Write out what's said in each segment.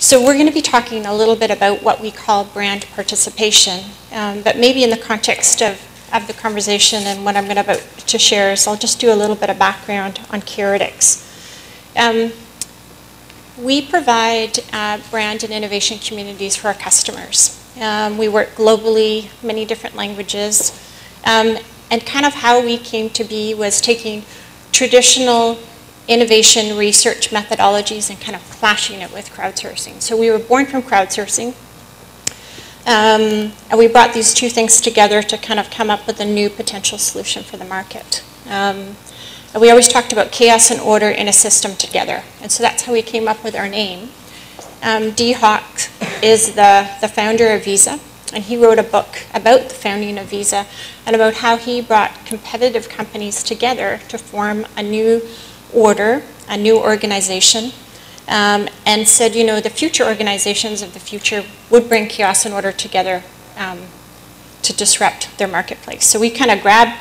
So we're going to be talking a little bit about what we call brand participation, but maybe in the context of the conversation and what I'm about to share is I'll just do a little bit of background on Chaordix. We provide brand and innovation communities for our customers. We work globally, many different languages, and kind of how we came to be was taking traditional innovation research methodologies and kind of clashing it with crowdsourcing. So we were born from crowdsourcing, and we brought these two things together to kind of come up with a new potential solution for the market. And we always talked about chaos and order in a system together, and so that's how we came up with our name. Dee Hock is the founder of Visa, and he wrote a book about the founding of Visa and about how he brought competitive companies together to form a new order, a new organization, and said, you know, the future organizations of the future would bring chaos and order together to disrupt their marketplace. So we kind of grabbed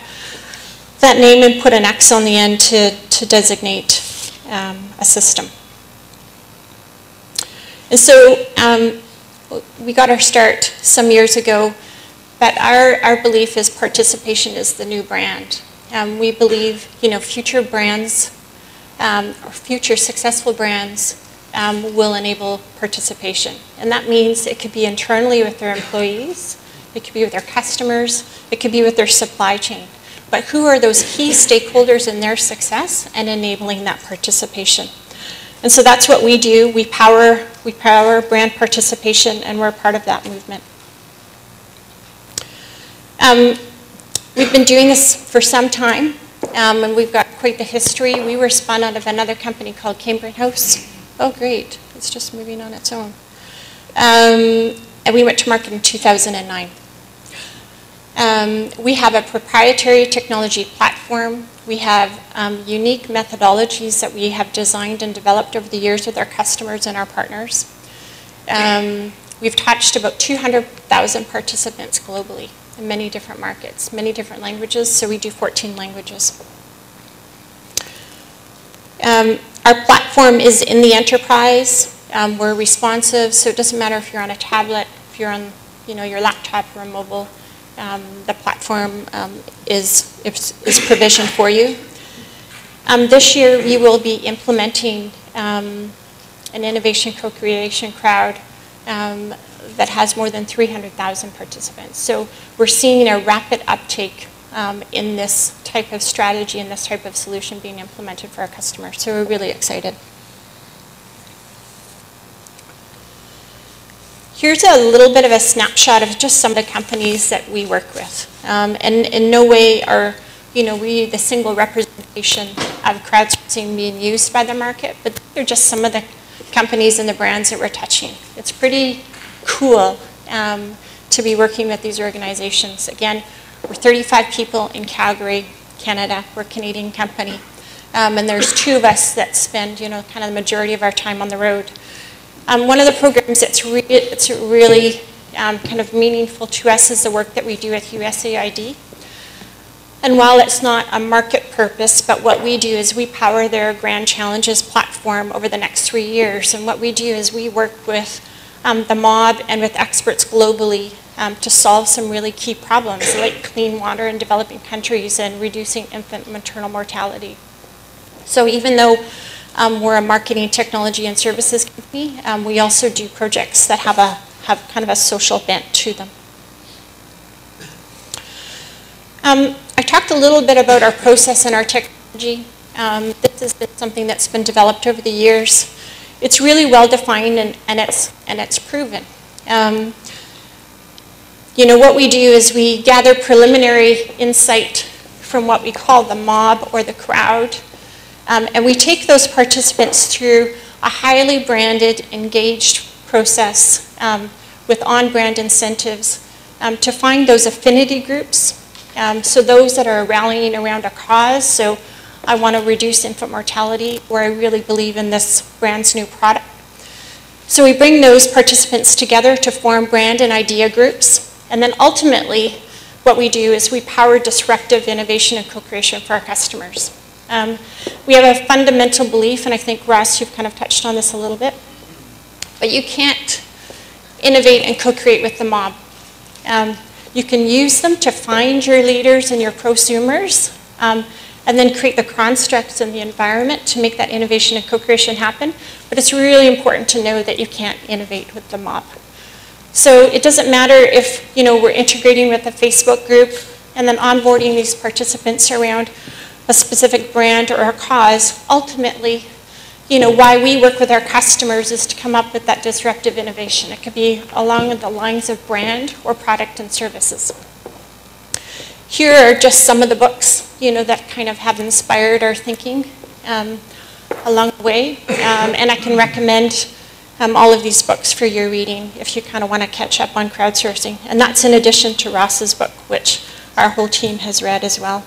that name and put an X on the end to designate a system. And so we got our start some years ago, but our belief is participation is the new brand. We believe, you know, future brands or future successful brands will enable participation. And that means it could be internally with their employees, it could be with their customers, it could be with their supply chain. But who are those key stakeholders in their success and enabling that participation? And so that's what we do. We power brand participation, and we're a part of that movement. We've been doing this for some time, and we've got quite the history. We were spun out of another company called Cambridge House. Oh, great. It's just moving on its own. And we went to market in 2009. We have a proprietary technology platform. We have unique methodologies that we have designed and developed over the years with our customers and our partners. We've touched about 200,000 participants globally in many different markets, many different languages, so we do 14 languages. Our platform is in the enterprise. We're responsive, so it doesn't matter if you're on a tablet, if you're on, you know, your laptop or a mobile. The platform is provisioned for you. This year we will be implementing an innovation co-creation crowd that has more than 300,000 participants. So we're seeing a rapid uptake in this type of strategy and this type of solution being implemented for our customers. So we're really excited. Here's a little bit of a snapshot of just some of the companies that we work with. And in no way are, you know, we the single representation of crowdsourcing being used by the market, but they're just some of the companies and the brands that we're touching. It's pretty cool to be working with these organizations. Again, we're 35 people in Calgary, Canada. We're a Canadian company. And there's two of us that spend, you know, kind of the majority of our time on the road. One of the programs that's really kind of meaningful to us is the work that we do with USAID. And while it's not a market purpose, but what we do is we power their Grand Challenges platform over the next 3 years. And what we do is we work with the mob and with experts globally to solve some really key problems like clean water in developing countries and reducing infant and maternal mortality. So even though we're a marketing technology and services company, we also do projects that have kind of a social bent to them. I talked a little bit about our process and our technology. This has been something that's been developed over the years. It's really well defined and it's proven. You know, what we do is we gather preliminary insight from what we call the mob or the crowd. And we take those participants through a highly branded, engaged process with on-brand incentives to find those affinity groups. So those that are rallying around a cause. So I want to reduce infant mortality, or I really believe in this brand's new product. So we bring those participants together to form brand and idea groups. And then ultimately, what we do is we power disruptive innovation and co-creation for our customers. We have a fundamental belief, and I think, Ross, you've kind of touched on this a little bit. but you can't innovate and co-create with the mob. You can use them to find your leaders and your prosumers, and then create the constructs and the environment to make that innovation and co-creation happen. But it's really important to know that you can't innovate with the mob. So it doesn't matter if we're integrating with a Facebook group and then onboarding these participants around a specific brand or a cause. Ultimately, why we work with our customers is to come up with that disruptive innovation. It could be along the lines of brand or product and services. Here are just some of the books, that kind of have inspired our thinking along the way. And I can recommend all of these books for your reading if you kind of want to catch up on crowdsourcing. And that's in addition to Ross's book, which our whole team has read as well.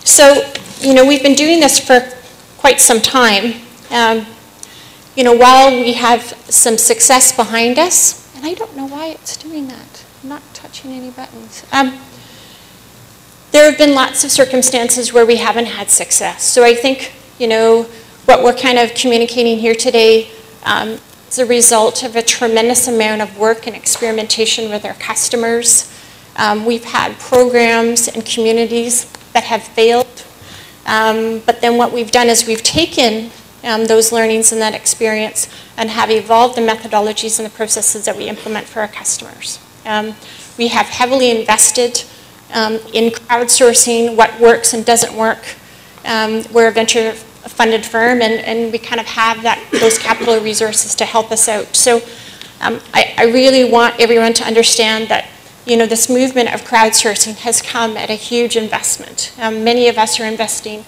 So, we've been doing this for quite some time. While we have some success behind us, and I don't know why it's doing that. I'm not touching any buttons. There have been lots of circumstances where we haven't had success. So I think, what we're kind of communicating here today is a result of a tremendous amount of work and experimentation with our customers. We've had programs and communities that have failed. But then what we've done is we've taken those learnings and that experience and have evolved the methodologies and the processes that we implement for our customers. We have heavily invested in crowdsourcing, what works and doesn't work. We're a venture-funded firm, and we kind of have those capital resources to help us out. So I really want everyone to understand that this movement of crowdsourcing has come at a huge investment. Many of us are investing,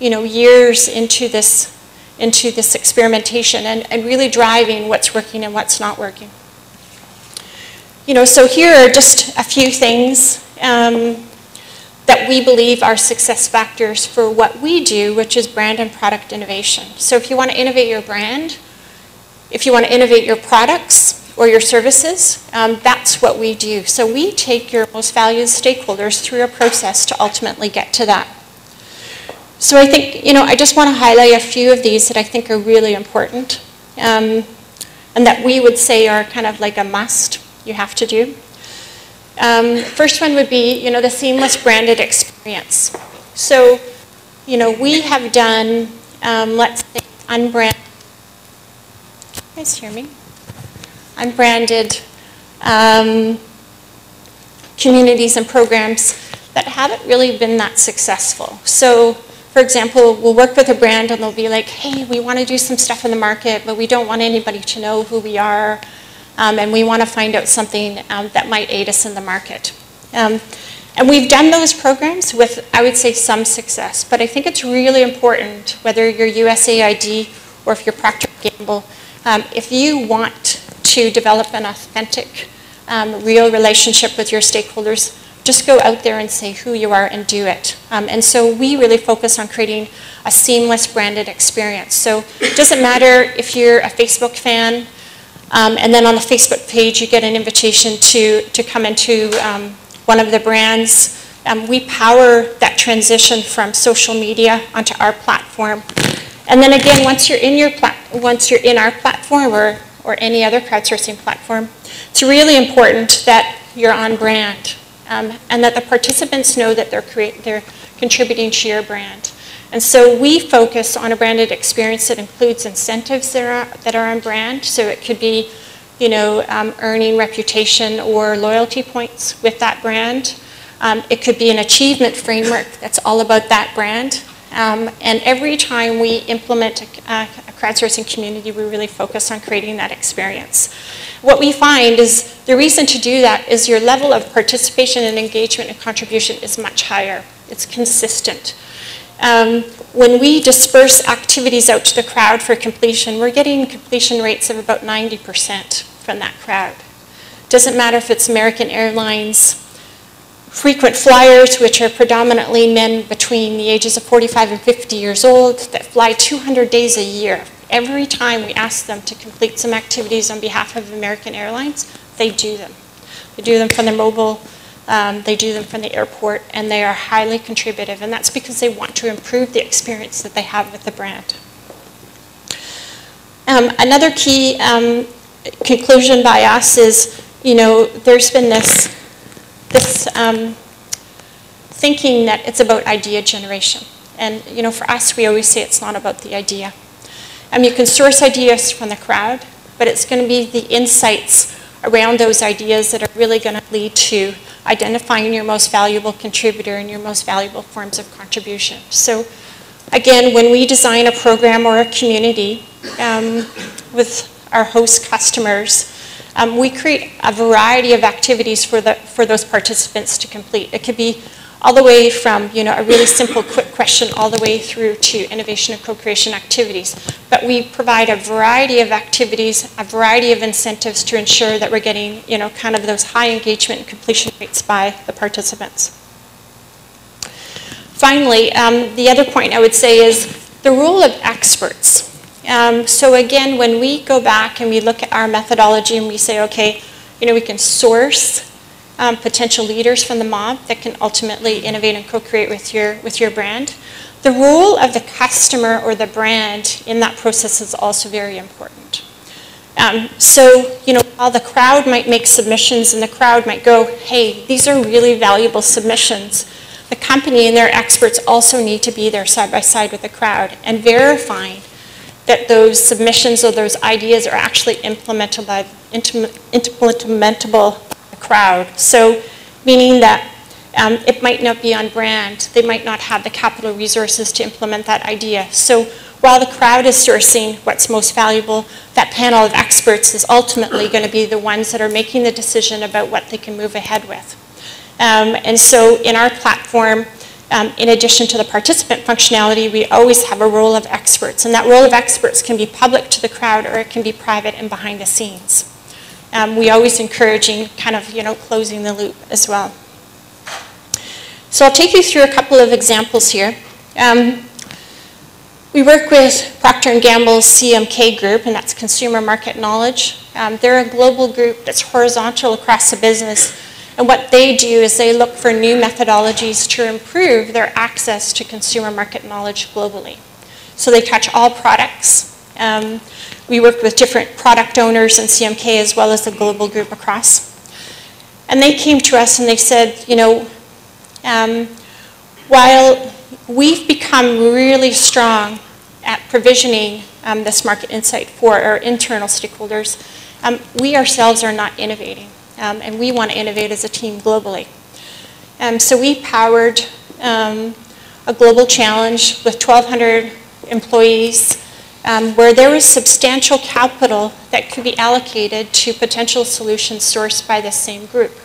years into this experimentation and really driving what's working and what's not working. So here are just a few things that we believe are success factors for what we do, which is brand and product innovation. So if you want to innovate your brand, if you want to innovate your products or your services, that's what we do. So we take your most valued stakeholders through a process to ultimately get to that. So I think, I just want to highlight a few of these that I think are really important and that we would say are kind of like a must, you have to do. First one would be, the seamless branded experience. So, we have done, let's say, unbranded, can you guys hear me? Unbranded communities and programs that haven't really been that successful. So, for example, we'll work with a brand and they'll be like, hey, we want to do some stuff in the market, but we don't want anybody to know who we are, and we want to find out something that might aid us in the market. And we've done those programs with, I would say, some success, but I think it's really important, whether you're USAID or if you're Procter & Gamble, if you want to develop an authentic, real relationship with your stakeholders, just go out there and say who you are and do it. And so we really focus on creating a seamless branded experience. So it doesn't matter if you're a Facebook fan, and then on the Facebook page you get an invitation to come into one of the brands. We power that transition from social media onto our platform. And then again, once you're in our platform or any other crowdsourcing platform, it's really important that you're on brand. And that the participants know that they're contributing to your brand. And so we focus on a branded experience that includes incentives that are on brand. So it could be, earning reputation or loyalty points with that brand. It could be an achievement framework that's all about that brand. And every time we implement a crowdsourcing community, we really focus on creating that experience. What we find is the reason to do that is your level of participation and engagement and contribution is much higher. It's consistent. When we disperse activities out to the crowd for completion, we're getting completion rates of about 90% from that crowd. Doesn't matter if it's American Airlines, frequent flyers, which are predominantly men between the ages of 45 and 50 years old that fly 200 days a year. Every time we ask them to complete some activities on behalf of American Airlines, they do them. They do them from their mobile, they do them from the airport, and they are highly contributive, and that's because they want to improve the experience that they have with the brand. Another key conclusion by us is, there's been this thinking that it's about idea generation. And, for us, we always say it's not about the idea. You can source ideas from the crowd, but it's going to be the insights around those ideas that are really going to lead to identifying your most valuable contributor and your most valuable forms of contribution. So, again, when we design a program or a community with our host customers, we create a variety of activities for those participants to complete. It could be all the way from a really simple quick question all the way through to innovation and co-creation activities. But we provide a variety of activities, a variety of incentives to ensure that we're getting kind of those high engagement and completion rates by the participants. Finally, the other point I would say is the role of experts. So again, when we go back and we look at our methodology and we say, okay, we can source potential leaders from the mob that can ultimately innovate and co-create with your brand. The role of the customer or the brand in that process is also very important. So, while the crowd might make submissions and the crowd might go, hey, these are really valuable submissions, the company and their experts also need to be there side by side with the crowd and verifying that those submissions or those ideas are actually implementable by the crowd. So, meaning that it might not be on brand, they might not have the capital resources to implement that idea. So, while the crowd is sourcing what's most valuable, that panel of experts is ultimately going to be the ones that are making the decision about what they can move ahead with. And so, in our platform, in addition to the participant functionality, we always have a role of experts. And that role of experts can be public to the crowd or it can be private and behind the scenes. We always encouraging kind of, closing the loop as well. So I'll take you through a couple of examples here. We work with Procter & Gamble's CMK group, and that's Consumer Market Knowledge. They're a global group that's horizontal across the business. And what they do is they look for new methodologies to improve their access to consumer market knowledge globally. So they touch all products. We work with different product owners in CMK as well as the global group across. And they came to us and they said, while we've become really strong at provisioning this market insight for our internal stakeholders, we ourselves are not innovating. And we want to innovate as a team globally. So we powered a global challenge with 1,200 employees where there was substantial capital that could be allocated to potential solutions sourced by the same group.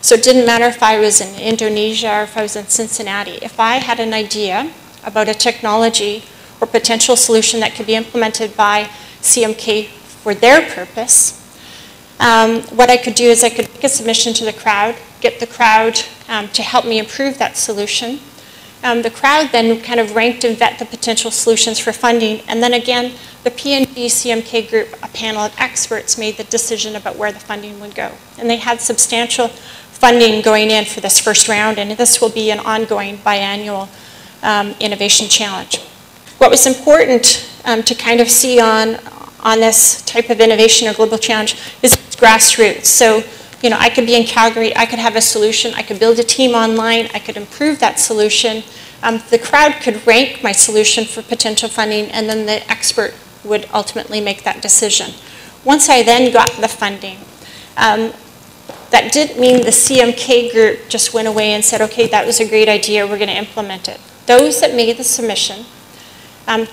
So it didn't matter if I was in Indonesia or if I was in Cincinnati. If I had an idea about a technology or potential solution that could be implemented by CMK for their purpose, what I could do is I could make a submission to the crowd, get the crowd to help me improve that solution. The crowd then kind of ranked and vet the potential solutions for funding, and then again, the P&G CMK group, a panel of experts, made the decision about where the funding would go. And they had substantial funding going in for this first round, and this will be an ongoing biannual innovation challenge. What was important to kind of see on this type of innovation or global challenge is grassroots. So, I could be in Calgary, I could have a solution, I could build a team online, I could improve that solution. The crowd could rank my solution for potential funding, and then the expert would ultimately make that decision. Once I then got the funding, that didn't mean the CMK group just went away and said, okay, that was a great idea, we're going to implement it. Those that made the submission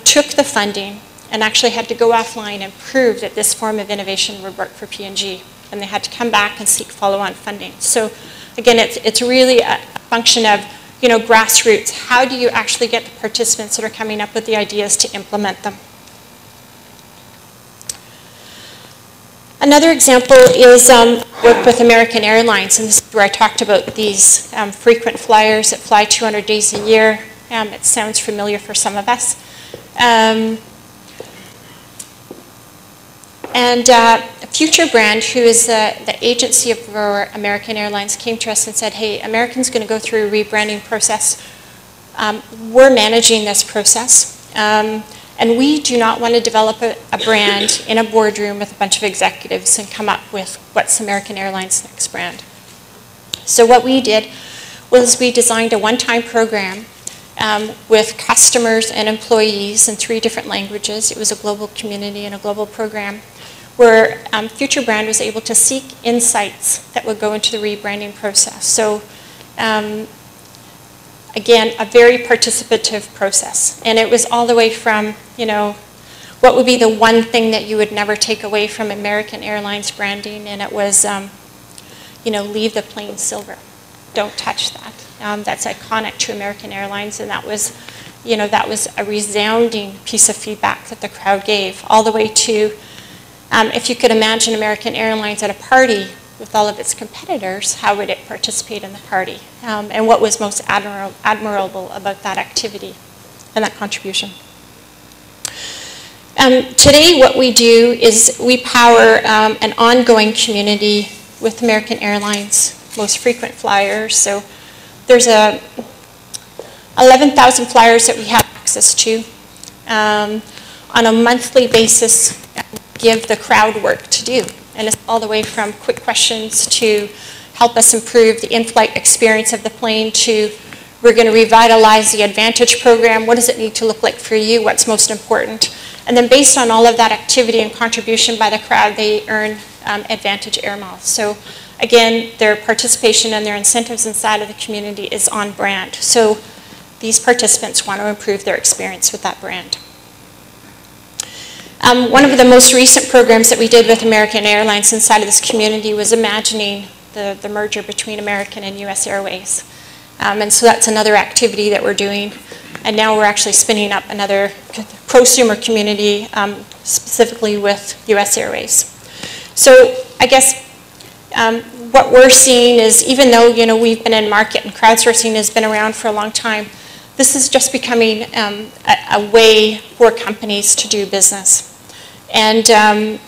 took the funding and actually had to go offline and prove that this form of innovation would work for P&G. And they had to come back and seek follow-on funding. So again, it's really a function of grassroots. How do you actually get the participants that are coming up with the ideas to implement them? Another example is work with American Airlines, and this is where I talked about these frequent flyers that fly 200 days a year. It sounds familiar for some of us. And Future Brand, who is the agency of American Airlines, came to us and said, hey, American's going to go through a rebranding process. We're managing this process. And we do not want to develop a brand in a boardroom with a bunch of executives and come up with what's American Airlines' next brand. So what we did was we designed a one-time program with customers and employees in 3 different languages. It was a global community and a global program where Future Brand was able to seek insights that would go into the rebranding process. So again, a very participative process. And it was all the way from, you know, what would be the one thing that you would never take away from American Airlines branding, and it was, you know, leave the plane silver. Don't touch that. That's iconic to American Airlines, and that was, you know, that was a resounding piece of feedback that the crowd gave, all the way to, if you could imagine American Airlines at a party with all of its competitors, how would it participate in the party? And what was most admirable about that activity and that contribution? Today what we do is we power an ongoing community with American Airlines most frequent flyers. So there's 11,000 flyers that we have access to. On a monthly basis, give the crowd work to do. And it's all the way from quick questions to help us improve the in-flight experience of the plane to we're going to revitalize the Advantage program. What does it need to look like for you? What's most important? And then based on all of that activity and contribution by the crowd, they earn Advantage Air Miles. So again, their participation and their incentives inside of the community is on brand. So these participants want to improve their experience with that brand. One of the most recent programs that we did with American Airlines inside of this community was imagining the merger between American and US Airways. And so that's another activity that we're doing. And now we're actually spinning up another prosumer community specifically with US Airways. So I guess what we're seeing is, even though, you know, we've been in market and crowdsourcing has been around for a long time, this is just becoming a way for companies to do business. And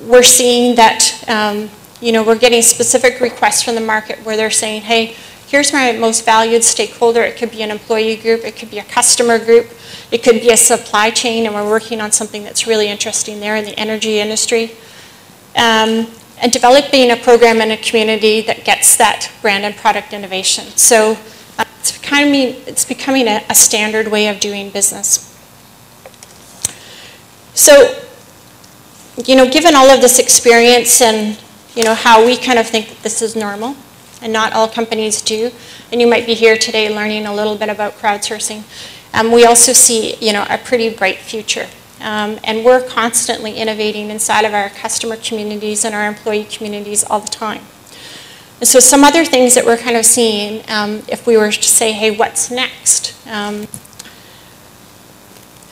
we're seeing that, you know, we're getting specific requests from the market where they're saying, hey, here's my most valued stakeholder. It could be an employee group, it could be a customer group, it could be a supply chain, and we're working on something that's really interesting there in the energy industry. And developing a program in a community that gets that brand and product innovation. So it's becoming a standard way of doing business. So, you know, given all of this experience and, you know, how we kind of think that this is normal, and not all companies do, and you might be here today learning a little bit about crowdsourcing, we also see, you know, a pretty bright future. And we're constantly innovating inside of our customer communities and our employee communities all the time. And so some other things that we're kind of seeing, if we were to say, hey, what's next?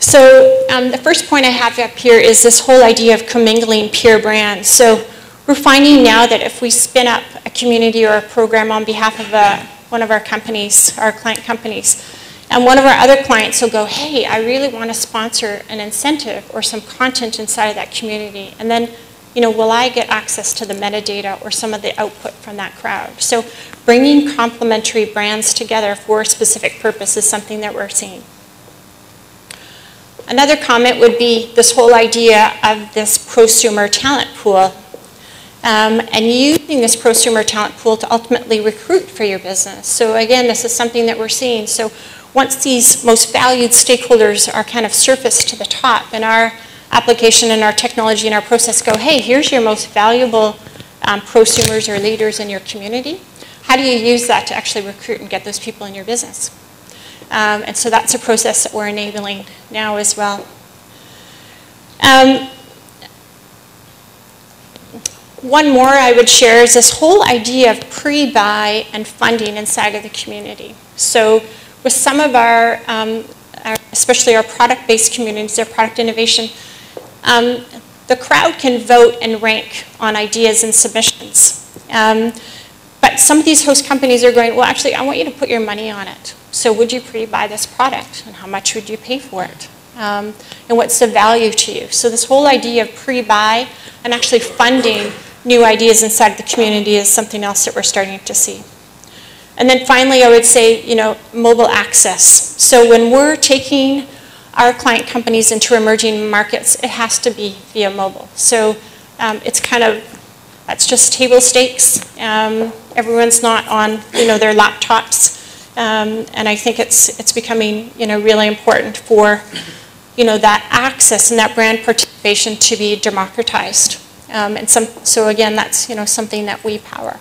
The first point I have up here is this whole idea of commingling peer brands. So we're finding now that if we spin up a community or a program on behalf of one of our companies, our client companies, and one of our other clients will go, hey, I really want to sponsor an incentive or some content inside of that community. And then, you know, will I get access to the metadata or some of the output from that crowd? So bringing complementary brands together for a specific purpose is something that we're seeing. Another comment would be this whole idea of this prosumer talent pool. And using this prosumer talent pool to ultimately recruit for your business. So again, this is something that we're seeing. So once these most valued stakeholders are kind of surfaced to the top, and our application and our technology and our process go, hey, here's your most valuable prosumers or leaders in your community. How do you use that to actually recruit and get those people in your business? And so that's a process that we're enabling now as well. One more I would share is this whole idea of pre-buy and funding inside of the community. So with some of our especially our product-based communities, our product innovation, the crowd can vote and rank on ideas and submissions. But some of these host companies are going, well, actually, I want you to put your money on it. So would you pre-buy this product? And how much would you pay for it? And what's the value to you? So this whole idea of pre-buy and actually funding new ideas inside the community is something else that we're starting to see. And then finally, I would say, you know, mobile access. So when we're taking our client companies into emerging markets, it has to be via mobile. So it's kind of, that's just table stakes. Everyone's not on, their laptops. And I think it's becoming, really important for, that access and that brand participation to be democratized. So again, that's, something that we power.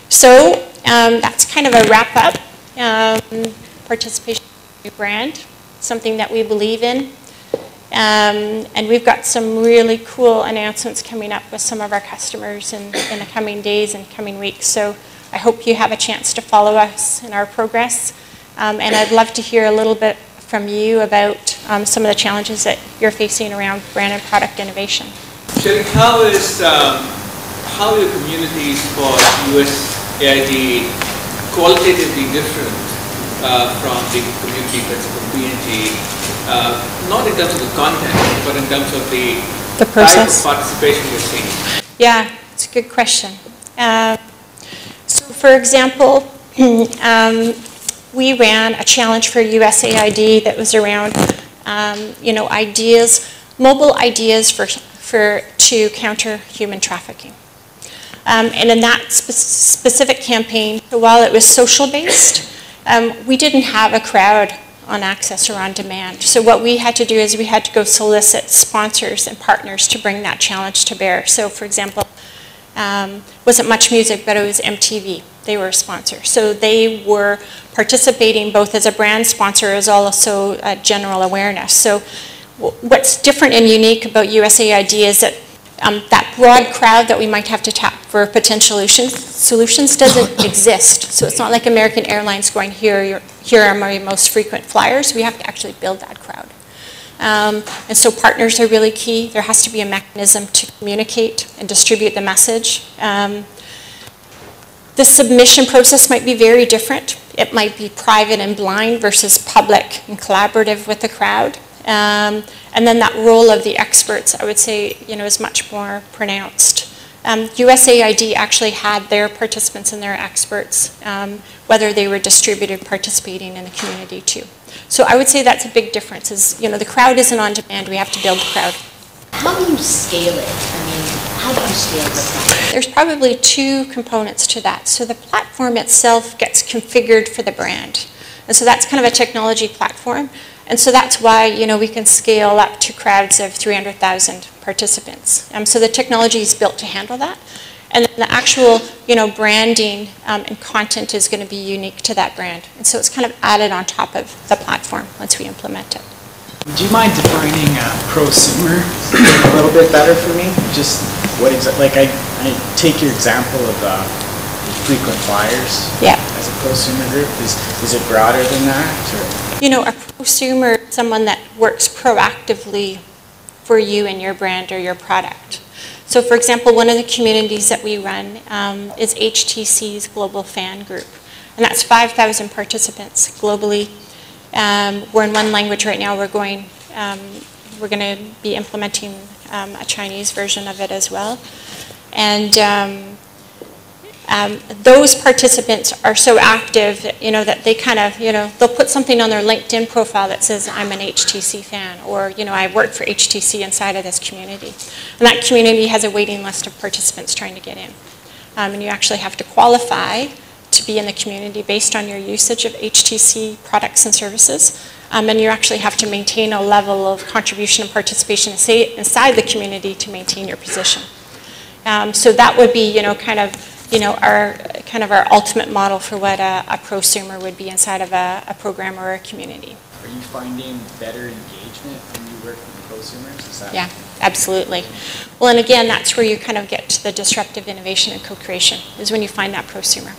So that's kind of a wrap up. Participation in your brand, something that we believe in. And we've got some really cool announcements coming up with some of our customers in the coming days and coming weeks. So I hope you have a chance to follow us in our progress. And I'd love to hear a little bit from you about some of the challenges that you're facing around brand and product innovation. Shelly, how are your communities for USAID qualitatively different from the community that's a BNG, not in terms of the content, but in terms of the process, type of participation you're seeing? Yeah, it's a good question. So for example, we ran a challenge for USAID that was around, ideas, mobile ideas to counter human trafficking. And in that specific campaign, while it was social-based, we didn't have a crowd on access or on demand. So what we had to do is we had to go solicit sponsors and partners to bring that challenge to bear. So for example, wasn't Much Music, but it was MTV. They were a sponsor. So they were participating both as a brand sponsor as also general awareness. So what's different and unique about USAID is that that broad crowd that we might have to tap for potential solutions doesn't exist. So it's not like American Airlines going, here are my most frequent flyers. We have to actually build that crowd. And so partners are really key. There has to be a mechanism to communicate and distribute the message. The submission process might be very different. It might be private and blind versus public and collaborative with the crowd. And then that role of the experts, I would say, is much more pronounced. USAID actually had their participants and their experts, whether they were distributed, participating in the community too. So I would say that's a big difference is, the crowd isn't on demand, we have to build the crowd. How do you scale it? I mean, how do you scale the platform? There's probably two components to that. So the platform itself gets configured for the brand. And so that's kind of a technology platform. And so that's why, we can scale up to crowds of 300,000 participants. So the technology is built to handle that. And then the actual, branding and content is going to be unique to that brand. And so it's kind of added on top of the platform once we implement it. Do you mind defining prosumer a little bit better for me? Just what exactly, like I take your example of frequent flyers as a prosumer group. Is it broader than that? Or? A prosumer is someone that works proactively for you and your brand or your product. So for example, one of the communities that we run is HTC's Global Fan Group. And that's 5,000 participants globally. We're in one language right now. We're going to be implementing a Chinese version of it as well. And those participants are so active, that they kind of, they'll put something on their LinkedIn profile that says, I'm an HTC fan, or, I work for HTC inside of this community. And that community has a waiting list of participants trying to get in. And you actually have to qualify to be in the community based on your usage of HTC products and services. And you actually have to maintain a level of contribution and participation inside the community to maintain your position. So that would be, our ultimate model for what a prosumer would be inside of a program or a community. Are you finding better engagement when you work with prosumers? Is that? Yeah, absolutely. Well, and again, that's where you kind of get to the disruptive innovation and co-creation, is when you find that prosumer.